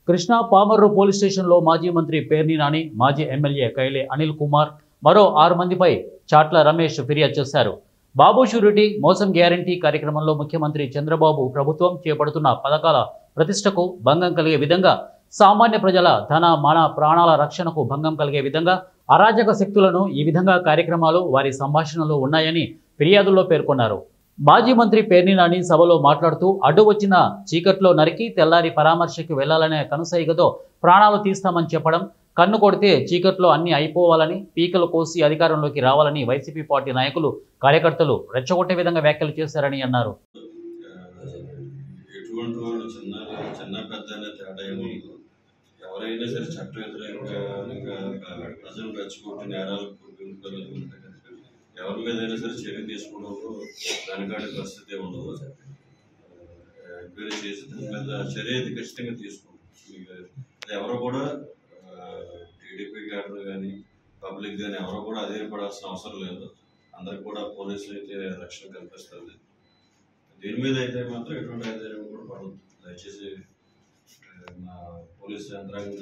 Krishna Pamarru police స్టేషన్లో మాజీ మంత్రి పేర్ని నాని, మాజీ ఎమ్మెల్యే కైలే అనిల్ కుమార్, మరో 6 మందిపై చాట్ల రమేష్ ఫిర్యాదు చేశారు. బాబు షూరిటీ మోసం గ్యారంటీ కార్యక్రమంలో ముఖ్యమంత్రి చంద్రబాబు ప్రభుత్వం చేపడుతున్న పథకాల ప్రతిష్టకు భంగం కలిగే విధంగా, సామాన్య ప్రజల ధన మాన ప్రాణాల రక్షణకు భంగం కలిగే విధంగా అరాజక శక్తులను ఈ విధంగా కార్యక్రమాలు వారి సంభాషణలో ఉన్నాయని ఫిర్యాదుల్లో పేర్కొన్నారు. మాజీ మంత్రి పేర్ని నాని సభలో మాట్లాడుతూ అడ్డు వచ్చిన చీకట్లో నరికి తెల్లారి పరామర్శకు వెళ్లాలనే కనుసైగతో ప్రాణాలు తీస్తామని చెప్పడం, కన్ను కొడితే చీకట్లో అన్ని అయిపోవాలని, పీకలు కోసి అధికారంలోకి రావాలని వైసీపీ పార్టీ నాయకులు, కార్యకర్తలు రెచ్చగొట్టే విధంగా వ్యాఖ్యలు చేశారని అన్నారు. ఎవరైనా సరే చట్ట వ్యతిరేకంగా ప్రజలు రెచ్చగొట్టి నేరాలకు ఎవరి మీద అయినా సరే చర్య తీసుకోవడంలో వెనకాడే పరిస్థితి ఉండదు. ఎంక్వైరీ చేసి దాని మీద చర్య అయితే ఖచ్చితంగా తీసుకుంటాం. ఎవరు కూడా టీడీపీ క్యాడర్ కానీ పబ్లిక్ కానీ ఎవరు కూడా అధైర్యపడాల్సిన అవసరం లేదు. అందరికి కూడా పోలీసులు అయితే రక్షణ కల్పిస్తుంది. దీని మీద అయితే మాత్రం ఎటువంటి అధైర్యం కూడా పడదు. దయచేసి నా పోలీసు యంత్రాంగం